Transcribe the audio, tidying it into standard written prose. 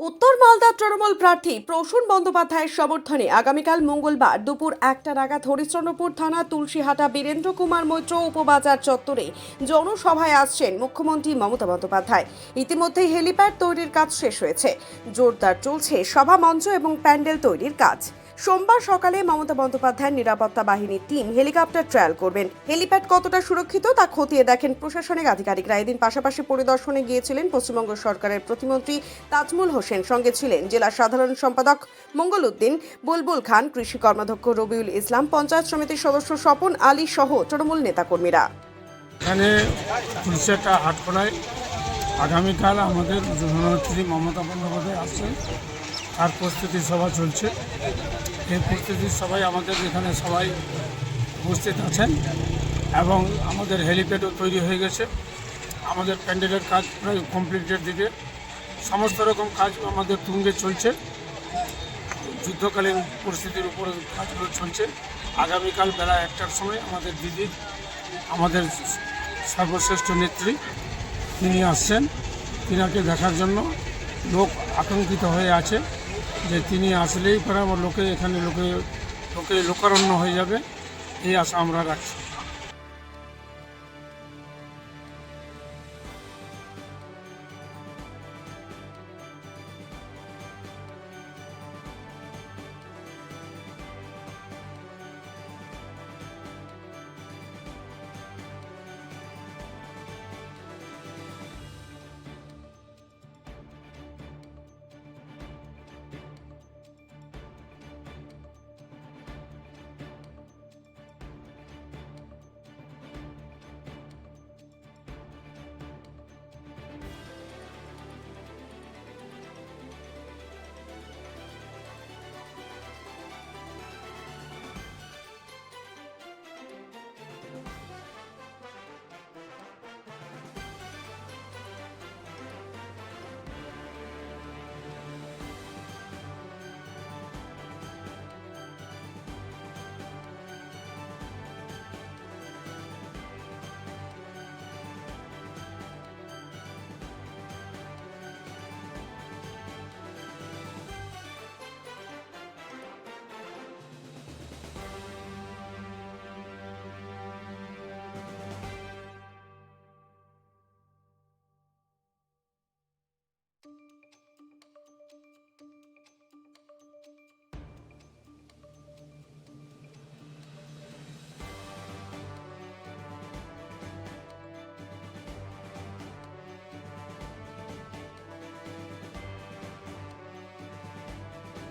উত্তর মালদা তৃণমূল প্রার্থী প্রসূন বন্দ্যোপাধ্যায়ের সমর্থনে আগামীকাল মঙ্গলবার দুপুর 1টা নাগাদ হরিশ্চন্দ্রপুর থানা তুলসীহাটা বীরেন্দ্র কুমার মৈত্র উপবাজার চত্বরে জনসভায় আসছেন মুখ্যমন্ত্রী মমতা বন্দ্যোপাধ্যায়। ইতিমধ্যেই হেলিপ্যাড তৈরির কাজ শেষ হয়েছে, জোরদার চলছে সভা মঞ্চ এবং প্যান্ডেল তৈরির কাজ। সোমবার সকালে মমতা বন্দ্যোপাধ্যায়ের নিরাপত্তা বাহিনীর টিম হেলিকপ্টার ট্রায়াল করবেন। হেলিপ্যাড কতটা সুরক্ষিত তা খতিয়ে দেখেন প্রশাসনিক আধিকারিকরা। এদিন পাশাপাশি পরিদর্শনে গিয়েছিলেন পশ্চিমবঙ্গ সরকারের প্রতিমন্ত্রী তাজমুল হোসেন, সঙ্গে ছিলেন জেলা সাধারণ সম্পাদক মঙ্গল উদ্দিন, বুলবুল খান, কৃষি কর্মাধ্যক্ষ রবিউল ইসলাম, পঞ্চায়েত সমিতির সদস্য স্বপন আলী সহ তৃণমূল নেতাকর্মীরা। এখানে তুলসীহাটা হাটখোলায় আগামীকাল আমাদের জননেত্রী মমতা বন্দ্যোপাধ্যায় আসছেন, তার প্রস্তুতি সভা চলছে। এই প্রস্তুতি সভায় আমাদের এখানে সবাই উপস্থিত আছেন এবং আমাদের হেলিপ্যাডও তৈরি হয়ে গেছে। আমাদের প্যান্ডেলের কাজ প্রায় কমপ্লিটের দিকে, সমস্ত রকম কাজ আমাদের তুঙ্গে চলছে। যুদ্ধকালীন পরিস্থিতির উপর কাজগুলো চলছে। আগামীকাল বেলা 1টার সময় আমাদের দিদি, আমাদের সর্বশ্রেষ্ঠ নেত্রী, তিনি আসছেন। তিনাকে দেখার জন্য লোক আতঙ্কিত হয়ে আছে যে তিনি আসলেই পরে আমার লোকে এখানে লোকে লোকারণ্য হয়ে যাবে, এই আশা আমরা রাখছি।